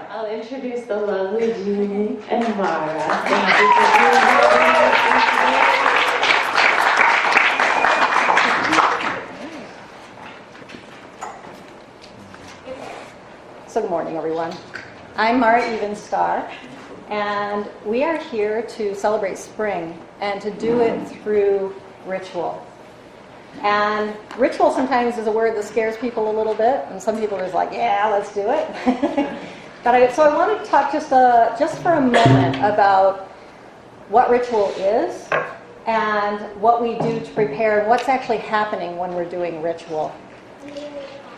I'll introduce the lovely Jeanne and Mara. Thank you for being here. So good morning, everyone. I'm Mara Evenstar, and we are here to celebrate spring and to do it through ritual. And ritual sometimes is a word that scares people a little bit, and some people are just like, yeah, let's do it. So I want to talk just for a moment about what ritual is and what we do to prepare and what's actually happening when we're doing ritual.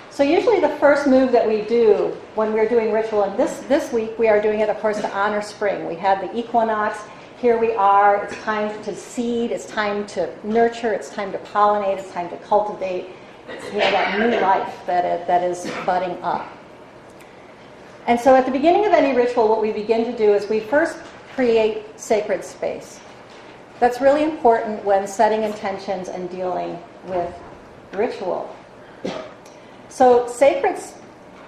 So usually the first move that we do when we're doing ritual, and this week we are doing it, of course, to honor spring. We had the equinox. Here we are. It's time to seed. It's time to nurture. It's time to pollinate. It's time to cultivate, that new life that is budding up. And so at the beginning of any ritual, what we begin to do is we first create sacred space. That's really important when setting intentions and dealing with ritual. So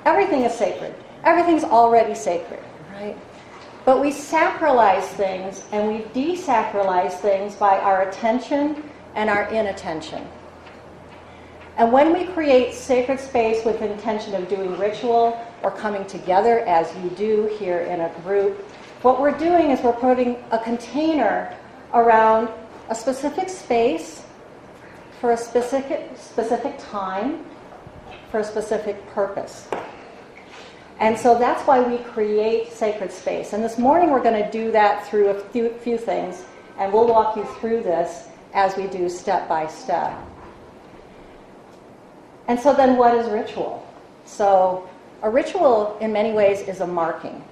everything is sacred. Everything's already sacred, right? But we sacralize things and we desacralize things by our attention and our inattention. And when we create sacred space with the intention of doing ritual or coming together as you do here in a group, what we're doing is we're putting a container around a specific space for a specific time, for a specific purpose. And so that's why we create sacred space. And this morning we're going to do that through a few things, and we'll walk you through this as we do step by step. And so then what is ritual? So a ritual in many ways is a marking.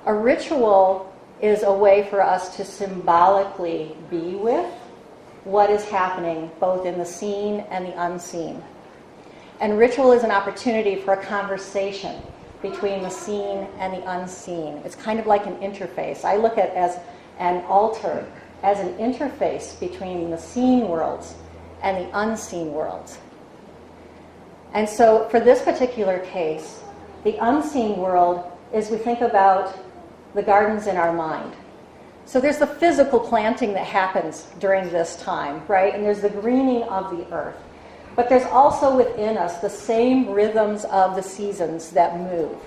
A ritual is a way for us to symbolically be with what is happening both in the seen and the unseen. And ritual is an opportunity for a conversation between the seen and the unseen. It's kind of like an interface. I look at it as an altar, as an interface between the seen worlds and the unseen worlds. And so for this particular case, the unseen world is we think about the gardens in our mind. So there's the physical planting that happens during this time, right? And there's the greening of the earth. But there's also within us the same rhythms of the seasons that move.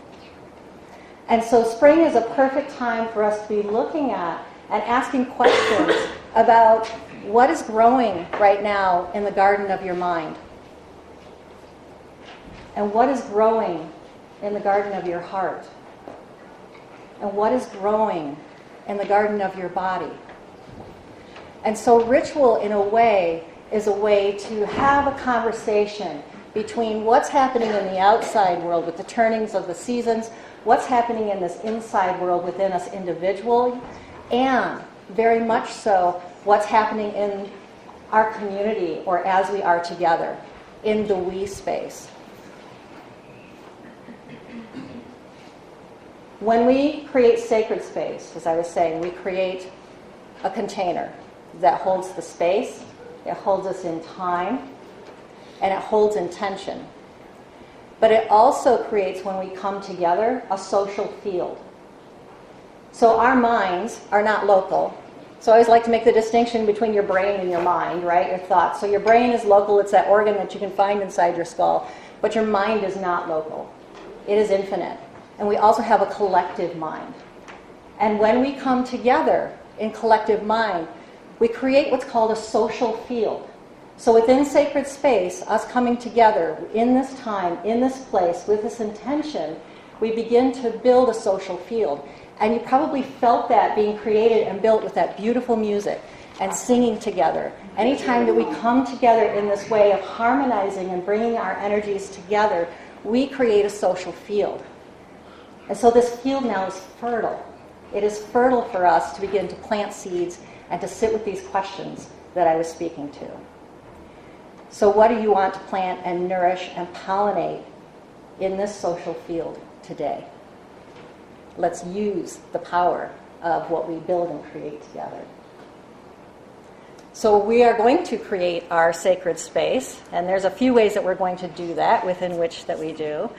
And so spring is a perfect time for us to be looking at and asking questions about what is growing right now in the garden of your mind. And what is growing in the garden of your heart. And what is growing in the garden of your body. And so ritual, in a way, is a way to have a conversation between what's happening in the outside world with the turnings of the seasons, what's happening in this inside world within us individually, and very much so what's happening in our community or as we are together in the we space. When we create sacred space, as I was saying, we create a container that holds the space. It holds us in time, and it holds intention. But it also creates, when we come together, a social field. So our minds are not local. So I always like to make the distinction between your brain and your mind, right? Your thoughts. So your brain is local. It's that organ that you can find inside your skull. But your mind is not local. It is infinite. And we also have a collective mind. And when we come together in collective mind, we create what's called a social field. So within sacred space, us coming together in this time, in this place, with this intention, we begin to build a social field. And you probably felt that being created and built with that beautiful music and singing together. Anytime that we come together in this way of harmonizing and bringing our energies together, we create a social field. And so this field now is fertile. It is fertile for us to begin to plant seeds and to sit with these questions that I was speaking to. So what do you want to plant and nourish and pollinate in this social field today? Let's use the power of what we build and create together. So we are going to create our sacred space, and there's a few ways that we're going to do that, within which that we do.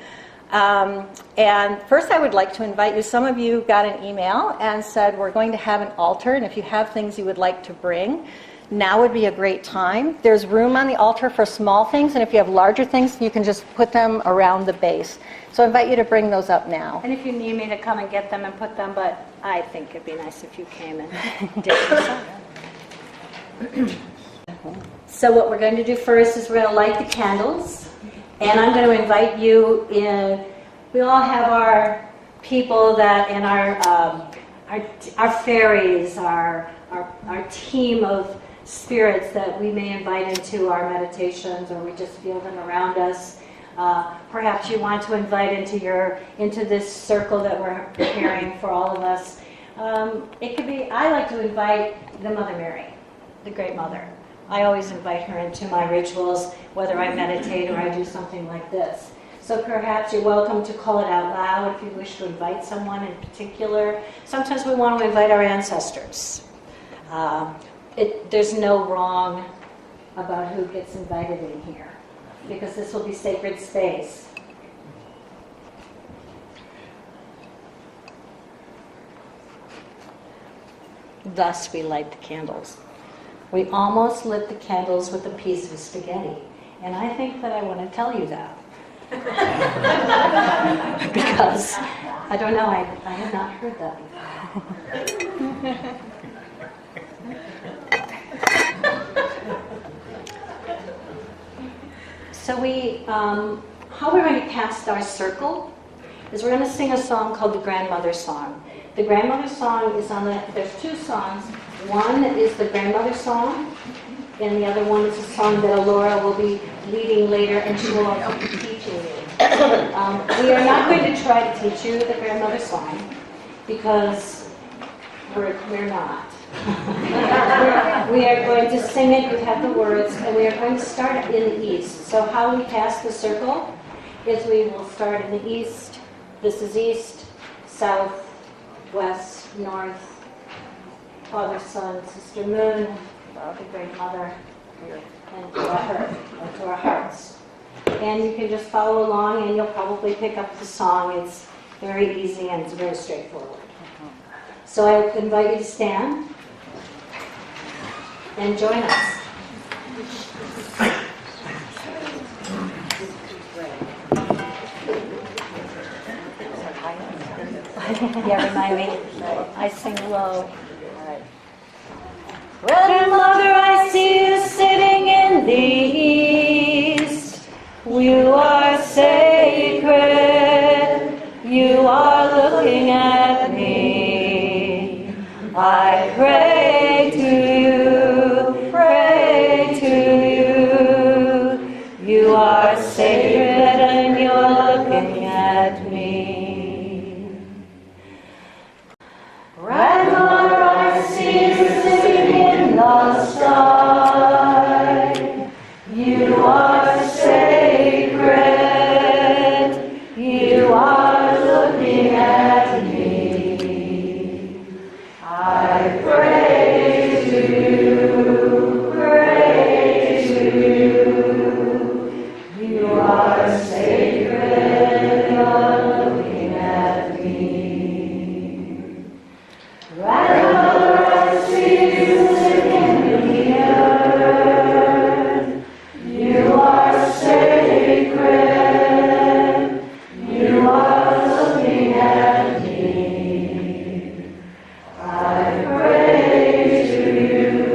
And first I would like to invite you, some of you got an email and said we're going to have an altar, and if you have things you would like to bring, now would be a great time. There's room on the altar for small things, and if you have larger things, you can just put them around the base. So I invite you to bring those up now. And if you need me to come and get them and put them, but I think it'd be nice if you came and did it. So what we're going to do first is we're going to light the candles, and I'm going to invite you in. We all have our people that, and our fairies, our team of spirits that we may invite into our meditations, or we just feel them around us. Perhaps you want to invite into this circle that we're preparing for all of us. It could be, I like to invite the Mother Mary, the Great Mother. I always invite her into my rituals, whether I meditate or I do something like this. So perhaps you're welcome to call it out loud if you wish to invite someone in particular. Sometimes we want to invite our ancestors. There's no wrong about who gets invited in here, because this will be sacred space. Thus we light the candles. We almost lit the candles with a piece of spaghetti, and I think that I want to tell you that. Because, I don't know, I have not heard that before. So how we're going to cast our circle is we're going to sing a song called the Grandmother Song. The Grandmother Song is there's two songs. One is the Grandmother Song, and the other one is a song that Alora will be leading later, and she will also be teaching you. We are not going to try to teach you the Grandmother Song, because we're not. We are going to sing it, you have the words, and we are going to start in the east. So how we cast the circle is we will start in the east. This is east, south, west, north, Father, Son, Sister Moon, the Great Mother, and to our earth, or to our hearts. And you can just follow along, and you'll probably pick up the song. It's very easy and it's very straightforward. So I invite you to stand and join us. Yeah, remind me. I sing low. Grandmother, I see you sitting in the east. You are sacred. You are looking at me. I pray to you, pray to you. You are sacred and you're looking at me. Grandmother, I see you sitting in the sky. You are sacred. You are looking at me. I pray to you, pray to you. You are sacred. You're looking at me. Grandmother, I see you sitting in the earth. You are sacred. You are looking at me. I pray to you,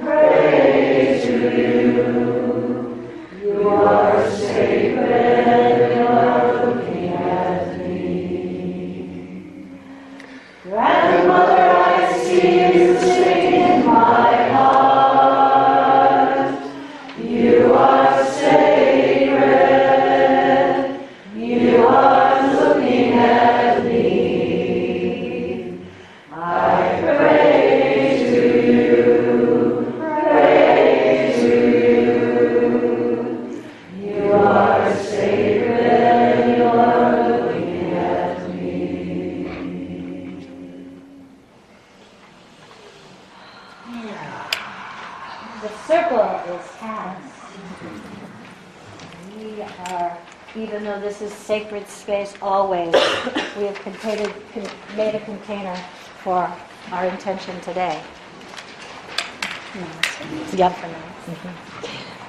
pray to you. You are sacred. You're looking at me. Grandmother, I see you sitting in my heart. You are sacred. You are looking at me. I pray to you, pray to you. You are sacred. You are looking at me. The circle is cast. We are even though this is sacred space always, we have made a container for our intention today. Yep, for now.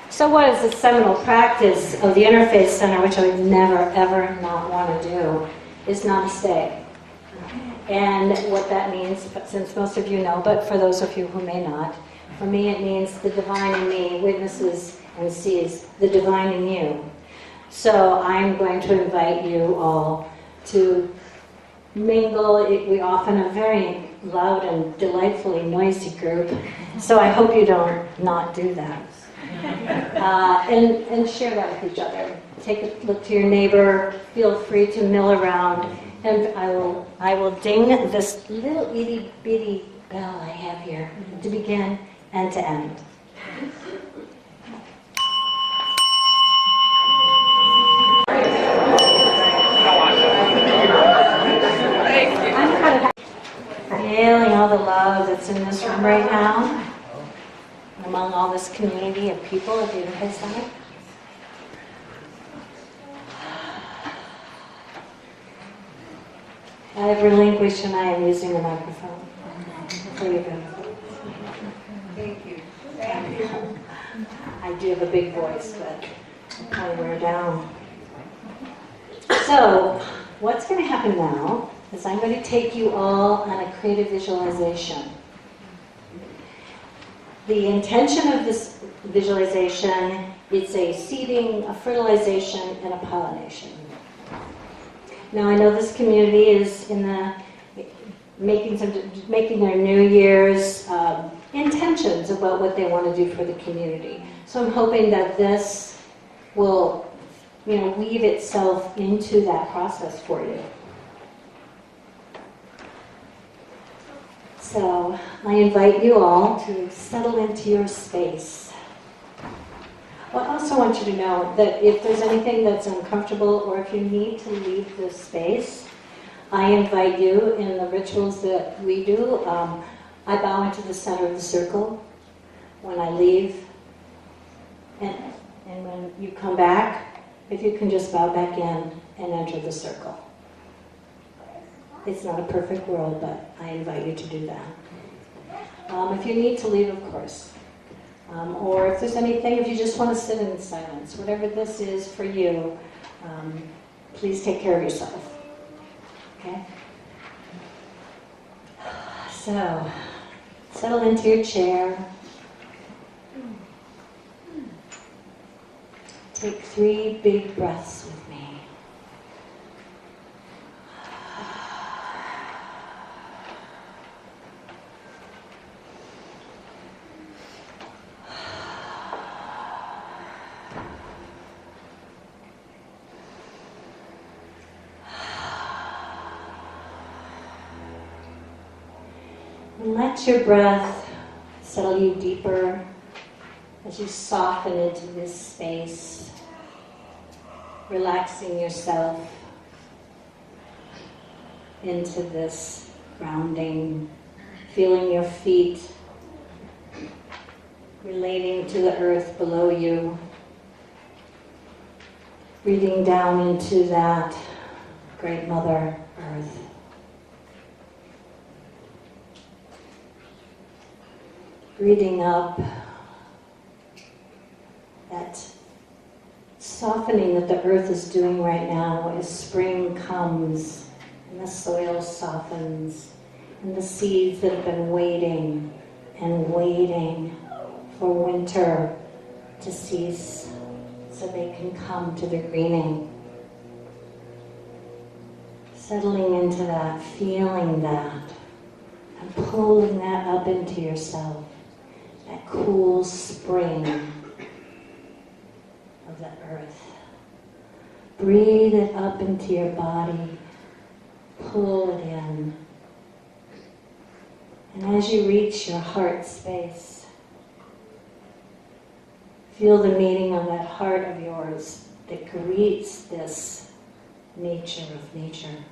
So what is the seminal practice of the Interfaith Center, which I would never, ever not want to do, is Namaste. And what that means, since most of you know, but for those of you who may not, for me it means the divine in me witnesses and sees the divine in you. So I'm going to invite you all to mingle. We often are a very loud and delightfully noisy group, so I hope you don't not do that. And share that with each other. Take a look to your neighbor, feel free to mill around, and I will ding this little itty bitty bell I have here to begin and to end. Feeling all the love that's in this room right now, among all this community of people at the Interfaith Center. I have relinquished and I am using the microphone. There you go. Thank you. Thank you. I do have a big voice, but I wear down. So, what's going to happen now is I'm going to take you all on a creative visualization. The intention of this visualization is a seeding, a fertilization, and a pollination. Now I know this community is in the making their New Year's intentions about what they want to do for the community. So I'm hoping that this will, weave itself into that process for you. So I invite you all to settle into your space. Well, I also want you to know that if there's anything that's uncomfortable or if you need to leave this space, I invite you in the rituals that we do. I bow into the center of the circle when I leave. And when you come back, if you can just bow back in and enter the circle. It's not a perfect world, but I invite you to do that. If you need to leave, of course. Or if there's anything, if you just want to sit in silence, whatever this is for you, please take care of yourself. Okay? So, settle into your chair. Take 3 big breaths with me. And let your breath settle you deeper as you soften into this space, relaxing yourself into this grounding, feeling your feet relating to the earth below you, breathing down into that great Mother Earth. Breathing up, that softening that the earth is doing right now as spring comes and the soil softens and the seeds that have been waiting and waiting for winter to cease so they can come to their greening. Settling into that, feeling that, and pulling that up into yourself. That cool spring of the earth. Breathe it up into your body. Pull it in. And as you reach your heart space, feel the meeting of that heart of yours that greets this nature of nature.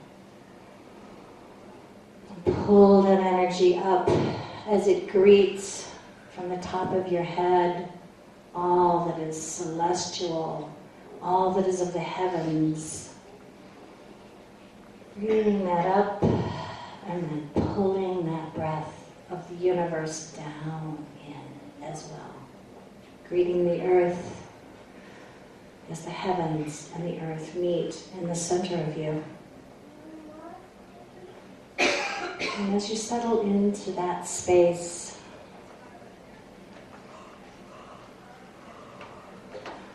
And pull that energy up as it greets from the top of your head, all that is celestial, all that is of the heavens. Breathing that up and then pulling that breath of the universe down in as well. Greeting the earth as the heavens and the earth meet in the center of you. And as you settle into that space,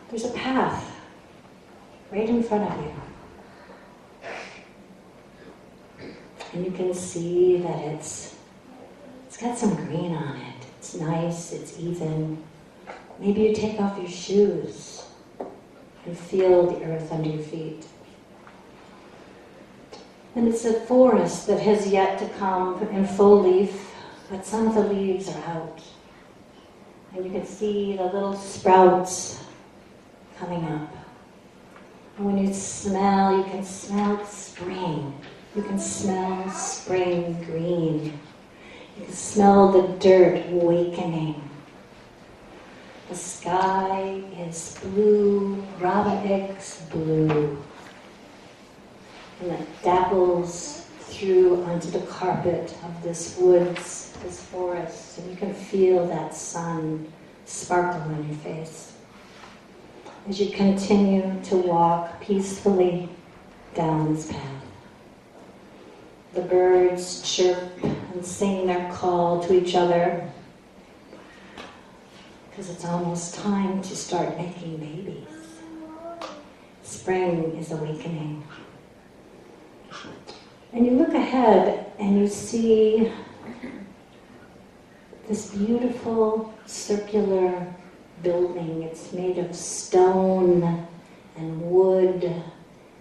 there's a path right in front of you. And you can see that it's got some green on it. It's nice, it's even. Maybe you take off your shoes and feel the earth under your feet. And it's a forest that has yet to come in full leaf, but some of the leaves are out. And you can see the little sprouts coming up. And when you smell, you can smell spring. You can smell spring green. You can smell the dirt awakening. The sky is blue, robin eggs blue. And it dapples through onto the carpet of this woods, this forest, and you can feel that sun sparkle on your face as you continue to walk peacefully down this path. The birds chirp and sing their call to each other because it's almost time to start making babies. Spring is awakening. And you look ahead and you see this beautiful circular building. It's made of stone and wood.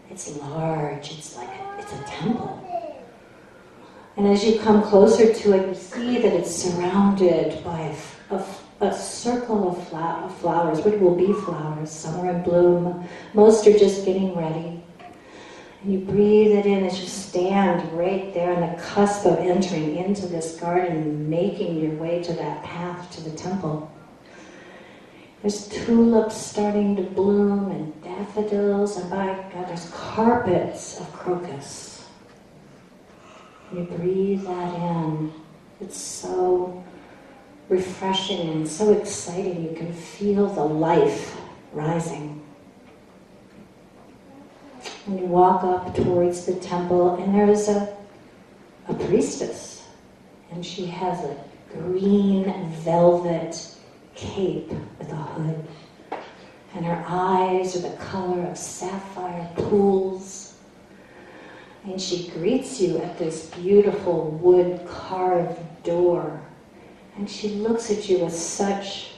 It's large. It's a temple. And as you come closer to it, you see that it's surrounded by a circle of flowers, which will be flowers. Some are in bloom. Most are just getting ready. And you breathe it in as you stand right there on the cusp of entering into this garden, making your way to that path to the temple. There's tulips starting to bloom and daffodils, and by God, there's carpets of crocus. You breathe that in. It's so refreshing and so exciting. You can feel the life rising. And you walk up towards the temple, and there is a priestess. And she has a green velvet cape with a hood. And her eyes are the color of sapphire pools. And she greets you at this beautiful wood-carved door. And she looks at you with such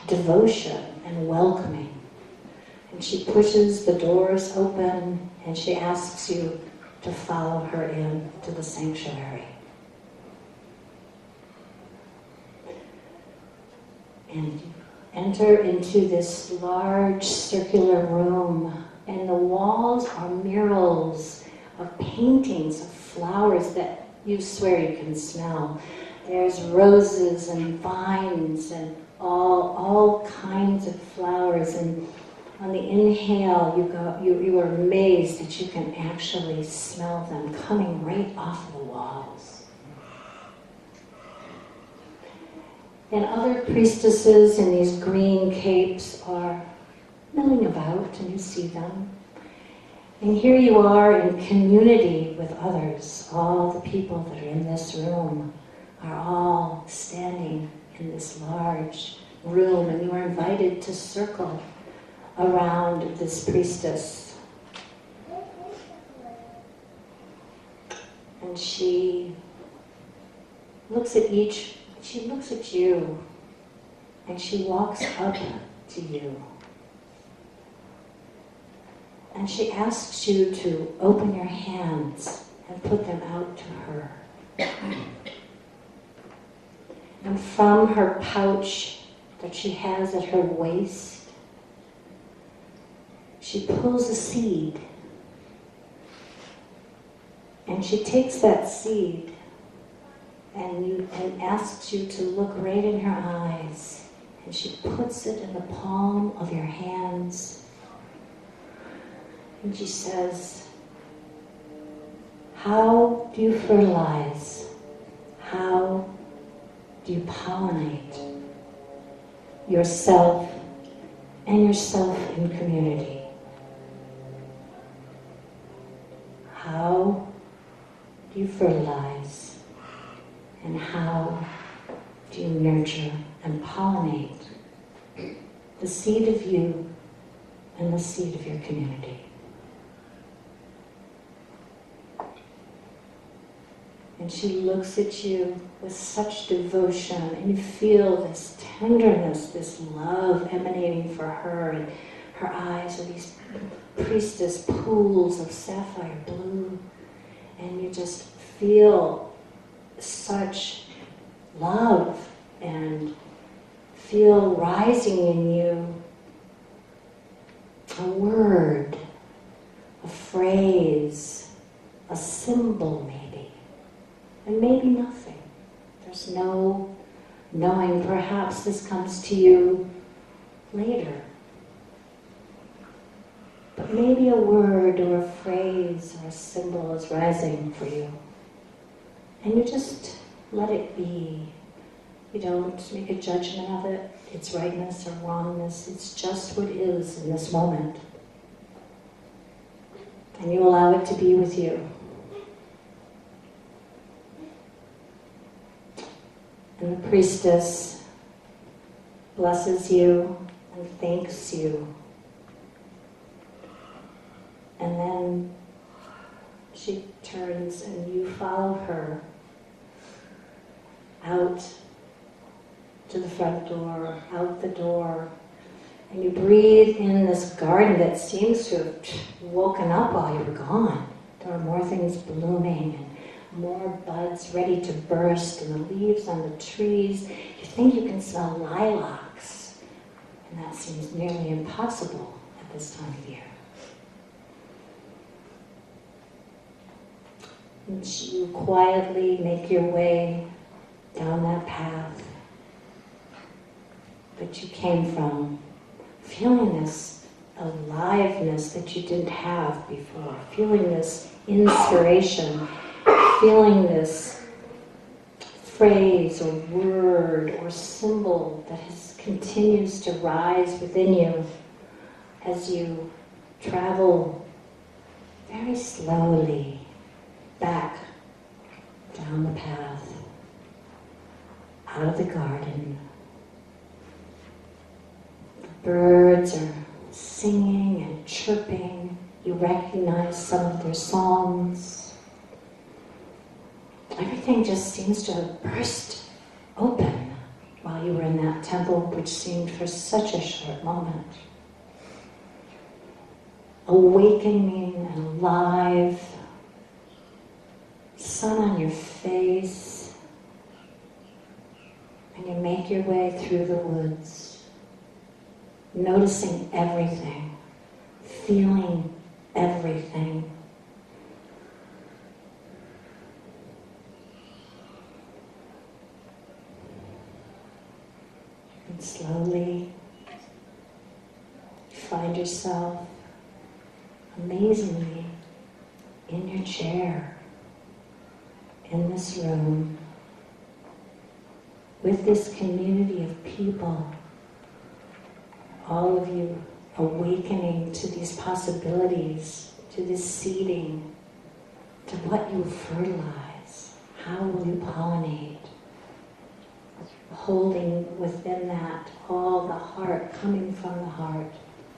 devotion and welcoming. And she pushes the doors open and she asks you to follow her in to the sanctuary. And you enter into this large circular room, and the walls are murals of paintings of flowers that you swear you can smell. There's roses and vines and all kinds of flowers, and on the inhale you are amazed that you can actually smell them coming right off the walls. And other priestesses in these green capes are milling about, and you see them. And here you are in community with others. All the people that are in this room are all standing in this large room, and you are invited to circle around this priestess. And she looks at you, and she walks up to you. And she asks you to open your hands and put them out to her. And from her pouch that she has at her waist, she pulls a seed. And she takes that seed and asks you to look right in her eyes. And she puts it in the palm of your hands. And she says, how do you fertilize? How do you pollinate yourself and yourself in community? How do you fertilize? And how do you nurture and pollinate the seed of you and the seed of your community? And she looks at you with such devotion, and you feel this tenderness, this love emanating for her, and her eyes are these priestess pools of sapphire blue, and you just feel such love and feel rising in you a word, a phrase, a symbol maybe, and maybe nothing. There's no knowing. Perhaps this comes to you later. But maybe a word or a phrase or a symbol is rising for you. And you just let it be. You don't make a judgment of it, its rightness or wrongness. It's just what is in this moment. And you allow it to be with you. And the priestess blesses you and thanks you. And then she turns and you follow her out to the front door, out the door, and you breathe in this garden that seems to have woken up while you were gone. There are more things blooming and more buds ready to burst and the leaves on the trees. You think you can smell lilacs, and that seems nearly impossible at this time of year. And you quietly make your way down that path that you came from, feeling this aliveness that you didn't have before, feeling this inspiration, feeling this phrase or word or symbol that continues to rise within you as you travel very slowly back down the path, out of the garden. The birds are singing and chirping. You recognize some of their songs. Everything just seems to have burst open while you were in that temple, which seemed for such a short moment. Awakening and alive, sun on your face, and you make your way through the woods, noticing everything, feeling everything. And slowly you find yourself amazingly in your chair in this room with this community of people, all of you awakening to these possibilities, to this seeding, to what you fertilize, how will you pollinate, holding within that all the heart, coming from the heart,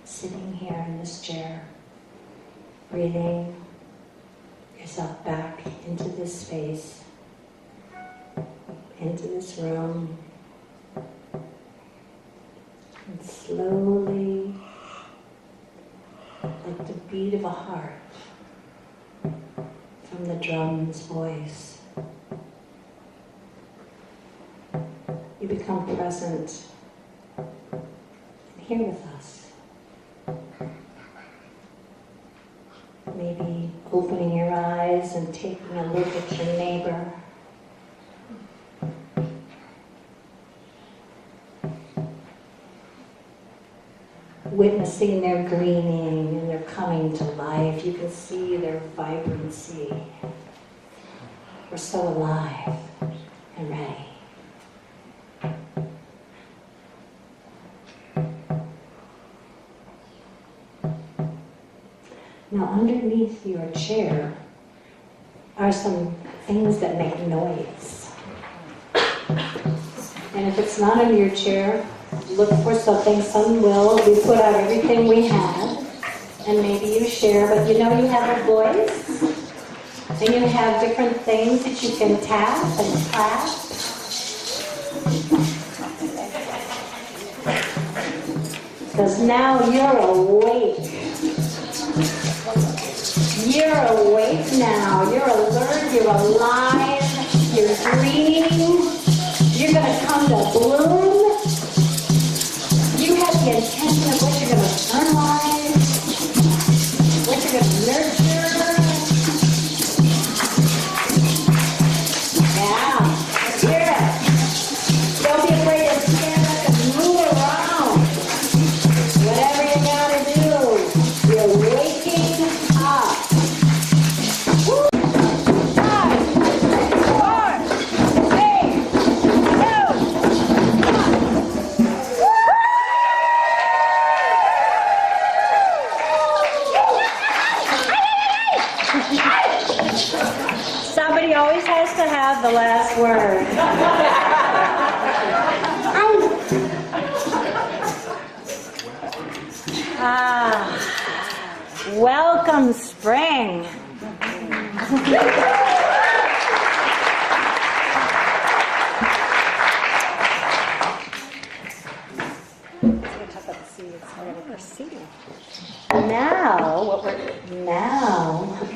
sitting here in this chair, breathing yourself back into this space, into this room, and slowly, like the beat of a heart from the drum's voice, you become present and here with us. Maybe opening your eyes and taking a look at your neighbor. witnessing their greening and their coming to life. You can see their vibrancy. We're so alive and ready. Now, underneath your chair are some things that make noise. And if it's not under your chair, look for something. Some will. We put out everything we have, and maybe you share, but you know you have a voice, and you have different things that you can tap and clap. Because now you're awake. You're awake now. You're alert. You're alive. You're greening. You're going to come to bloom. You have the intention of what you're going to fertilize, what you're going to nurture. Yeah, let's hear it. Don't be afraid to stand up and move around. Whatever you got to do, you're waking up. Woo! 5, 4, 3, 2, 1. Somebody always has to have the last word. Welcome, spring.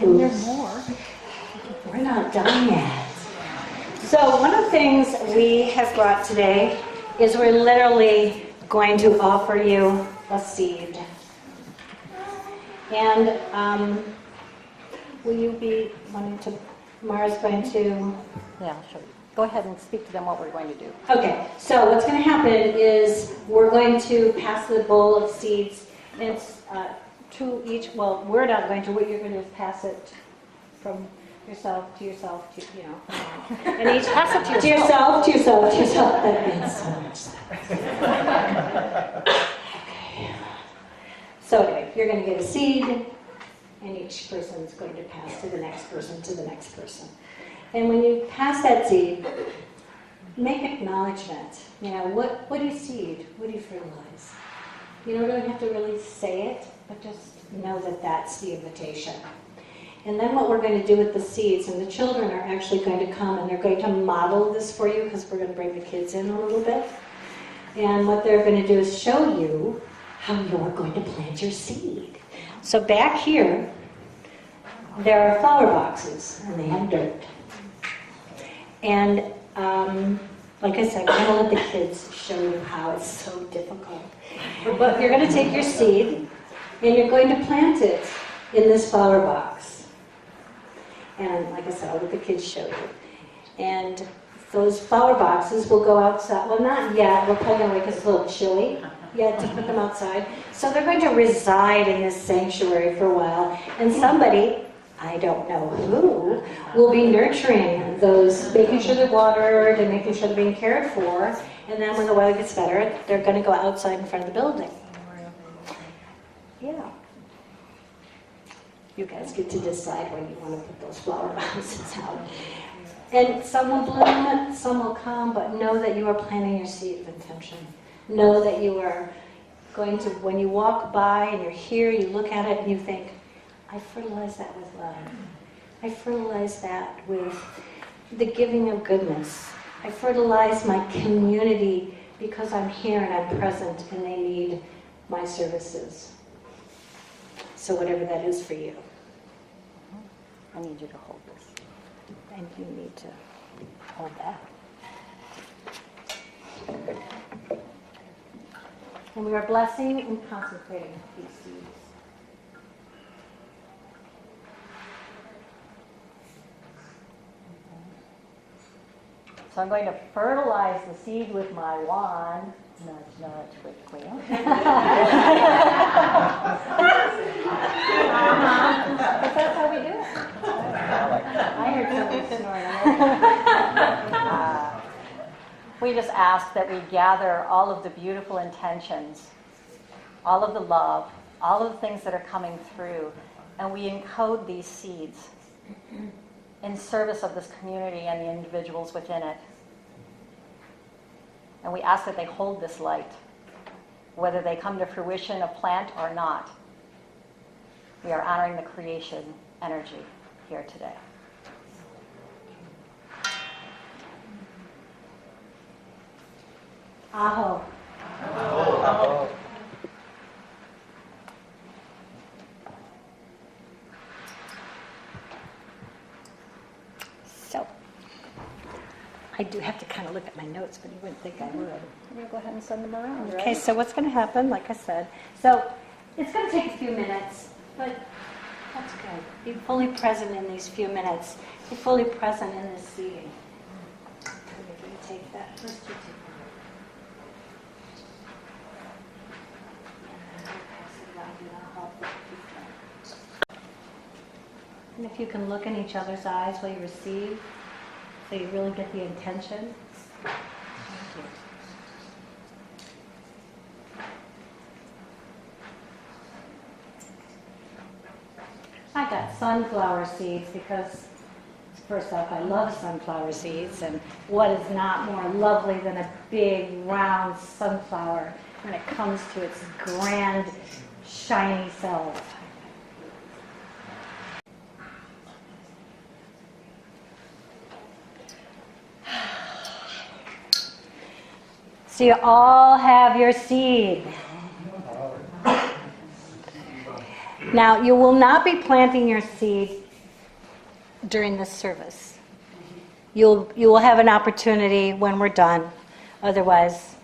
There's more. We're not done yet. So one of the things we have brought today is we're literally going to offer you a seed. And will you be wanting to, Mara's going to... Yeah, I'll show you. Go ahead and speak to them what we're going to do. Okay, so what's going to happen is we're going to pass the bowl of seeds. And it's to each, well, we're not going to, what you're going to do is pass it from yourself to yourself to, you know. And each pass it to yourself, to yourself, to yourself. That means so much sense. Okay. So anyway, you're going to get a seed, and each person is going to pass to the next person, to the next person. And when you pass that seed, make acknowledgement. You know, what do you seed? What do you fertilize? You don't really have to really say it, but just know that that's the invitation. And then what we're going to do with the seeds, and the children are actually going to come and they're going to model this for you because we're going to bring the kids in a little bit. And what they're going to do is show you how you're going to plant your seed. So back here, there are flower boxes and they have dirt. And like I said, I'm going to let the kids show you how it's so difficult. But you're going to take your seed and you're going to plant it in this flower box. And like I said, I'll let the kids show you. And those flower boxes will go outside. Well, not yet. We're probably going to wait because it's a little chilly yet to put them outside. So they're going to reside in this sanctuary for a while. And somebody, I don't know who, will be nurturing those, making sure they're watered and making sure they're being cared for. And then when the weather gets better, they're going to go outside in front of the building. Yeah. You guys get to decide when you want to put those flower boxes out. And some will bloom, some will come, but know that you are planting your seed of intention. Know that you are going to, when you walk by and you're here, you look at it and you think, I fertilize that with love. I fertilize that with the giving of goodness. I fertilize my community because I'm here and I'm present and they need my services. So whatever that is for you. I need you to hold this. And you need to hold that. And we are blessing and consecrating these seeds. So I'm going to fertilize the seed with my wand. Nudge, nudge, quickly. But that's how we do it. I heard somebody snoring. We just ask that we gather all of the beautiful intentions, all of the love, all of the things that are coming through, and we encode these seeds in service of this community and the individuals within it. And we ask that they hold this light, whether they come to fruition, a plant or not. We are honoring the creation energy here today. Aho. Aho. So, I do have to kind of look at my notes, but you wouldn't think I would. I'm going to go ahead and send them around, right? Okay, so what's going to happen, like I said, so it's going to take a few minutes, but that's good. Be fully present in these few minutes. Be fully present in this seating. I'm going to take that. First you take that. And then I'll pass it around and I'll help with the people. And if you can look in each other's eyes while you receive, so you really get the intention. Thank you. I got sunflower seeds because, first off, I love sunflower seeds, and what is not more lovely than a big, round sunflower when it comes to its grand, shiny self. So you all have your seed. Now, you will not be planting your seed during this service. You will have an opportunity when we're done. Otherwise,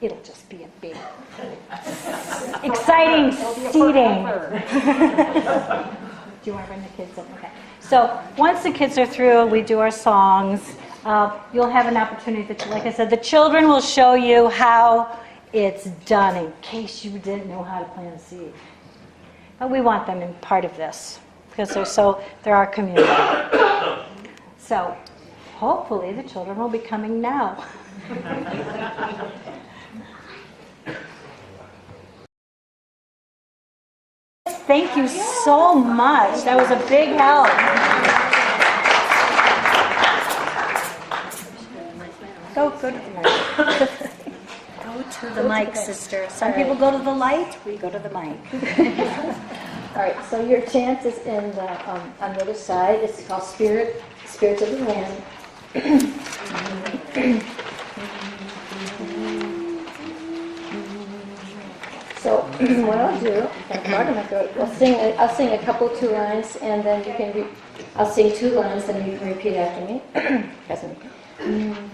it'll just be a big, exciting seeding. Do you want to bring the kids in? Okay. So once the kids are through, we do our songs. You'll have an opportunity to, like I said, the children will show you how it's done in case you didn't know how to plant a seed. But we want them in part of this because they're our community. So hopefully the children will be coming now. Thank you so much. That was a big help. Go to the mic. Go to the mic, sister. Some people go to the light. We go to the mic. All right, so your chant is in the, on the other side. It's called Spirits of the Land. So what I'll do, I'll sing a couple 2 lines, and then you can. I'll sing 2 lines, and you can repeat after me.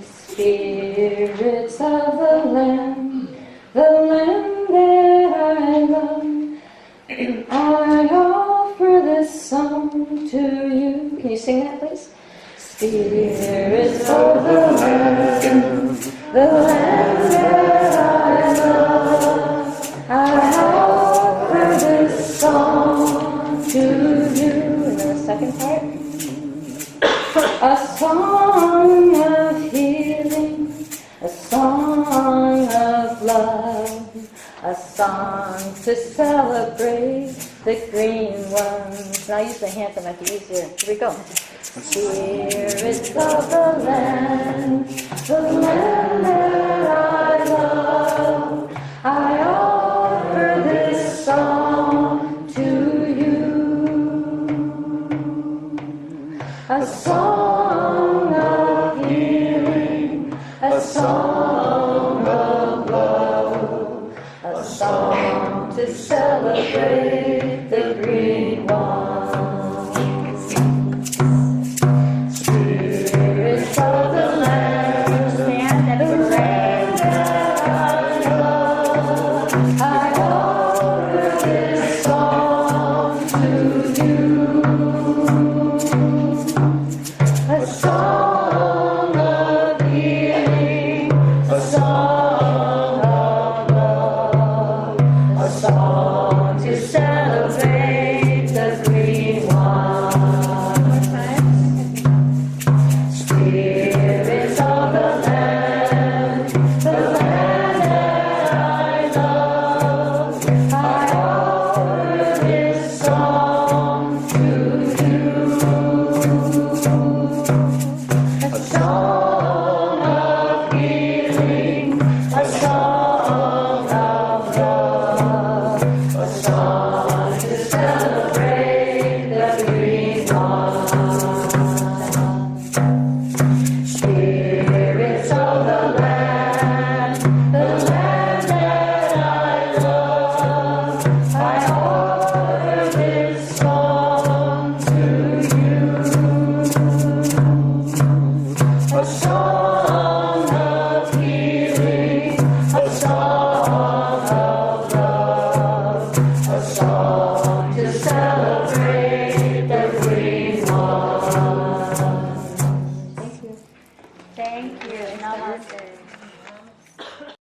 Spirits of the land that I love, I offer this song to you. Can you sing that, please? Spirits of the land that I love, I offer this song to you. And then the second part. A song of healing, a song of love, a song to celebrate the green ones. Now use the hand to make it easier. Here we go. Spirits of the land that I love, I offer this song to you. A song of healing, a song of love, a song to celebrate the green ones. Spirits of the land, the land that I love, I offer this song to you. A song of healing, a song Namaste.